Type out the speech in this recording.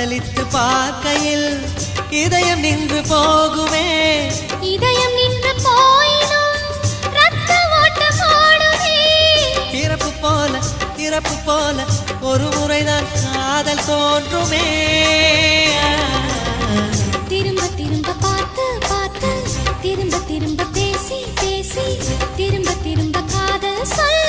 காதலித்து பார்க்கையில் இதயம் நின்று போகுமே. இதயம் நின்று போயினும் ரத்த ஓட்டம் ஓடுமே. பிறப்பு போல ஒரு முறைதான் காதல் தோன்றுமே. திரும்ப திரும்ப பார்த்து பார்த்து திரும்ப திரும்ப பேசி பேசி திரும்ப திரும்ப காதல் சொல்